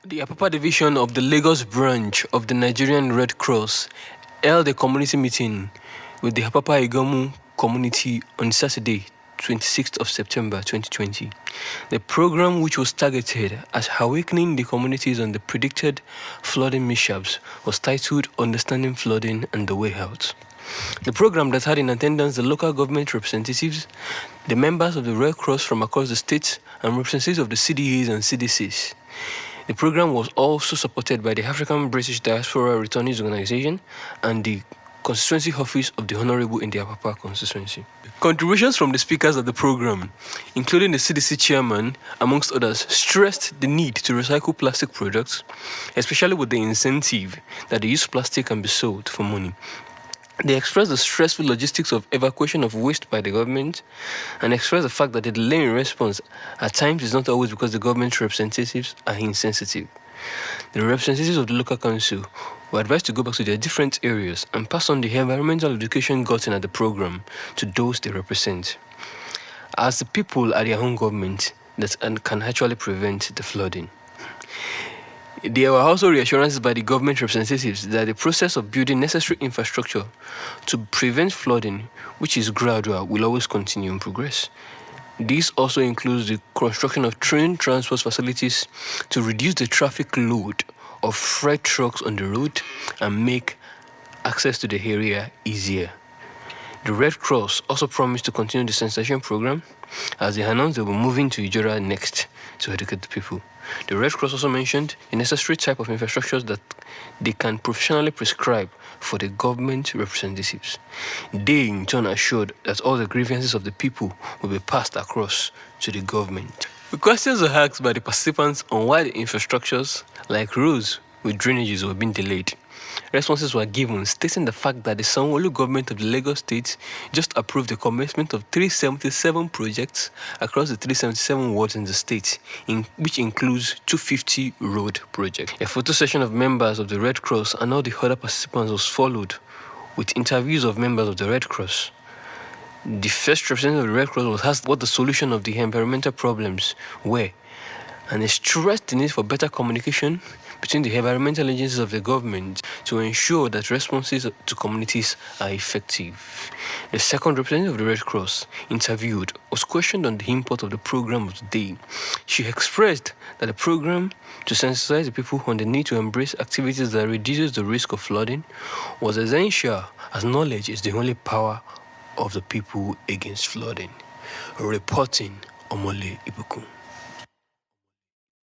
The Apapa division of the Lagos branch of the Nigerian Red Cross held a community meeting with the Apapa LGA community on Saturday, 26th of September 2020. The program, which was targeted at awakening the communities on the predicted flooding mishaps, was titled Understanding Flooding and the Way Out. The program that had in attendance the local government representatives, the members of the Red Cross from across the state, and representatives of the CDAs and CDCs. The program was also supported by the African British Diaspora Returnees Organization and the Constituency Office of the Honorable in the Apapa constituency. Contributions from the speakers of the program, including the CDC chairman, amongst others, stressed the need to recycle plastic products, especially with the incentive that the used plastic can be sold for money. They expressed the stressful logistics of evacuation of waste by the government and expressed the fact that the delay in response at times is not always because the government representatives are insensitive. The representatives of the local council were advised to go back to their different areas and pass on the environmental education gotten at the program to those they represent, as the people are their own government that can actually prevent the flooding. There were also reassurances by the government representatives that the process of building necessary infrastructure to prevent flooding, which is gradual, will always continue and progress. This also includes the construction of train transport facilities to reduce the traffic load of freight trucks on the road and make access to the area easier. The Red Cross also promised to continue the sensation program, as they announced they were moving to Ijora next to educate the people. The Red Cross also mentioned the necessary type of infrastructures that they can professionally prescribe for the government representatives. They in turn assured that all the grievances of the people will be passed across to the government. The questions were asked by the participants on why the infrastructures like roads with drainages were being delayed. Responses were given stating the fact that the Sanwo-Olu government of the Lagos state just approved the commencement of 377 projects across the 377 wards in the state, which includes 250 road projects. A photo session of members of the Red Cross and all the other participants was followed with interviews of members of the Red Cross. The first representative of the Red Cross was asked what the solution of the environmental problems were, and he stressed the need for better communication between the environmental agencies of the government to ensure that responses to communities are effective. The second representative of the Red Cross interviewed was questioned on the import of the program of the day. She expressed that the program to sensitize the people on the need to embrace activities that reduces the risk of flooding was essential, as knowledge is the only power of the people against flooding. Reporting, Omole Ibukun.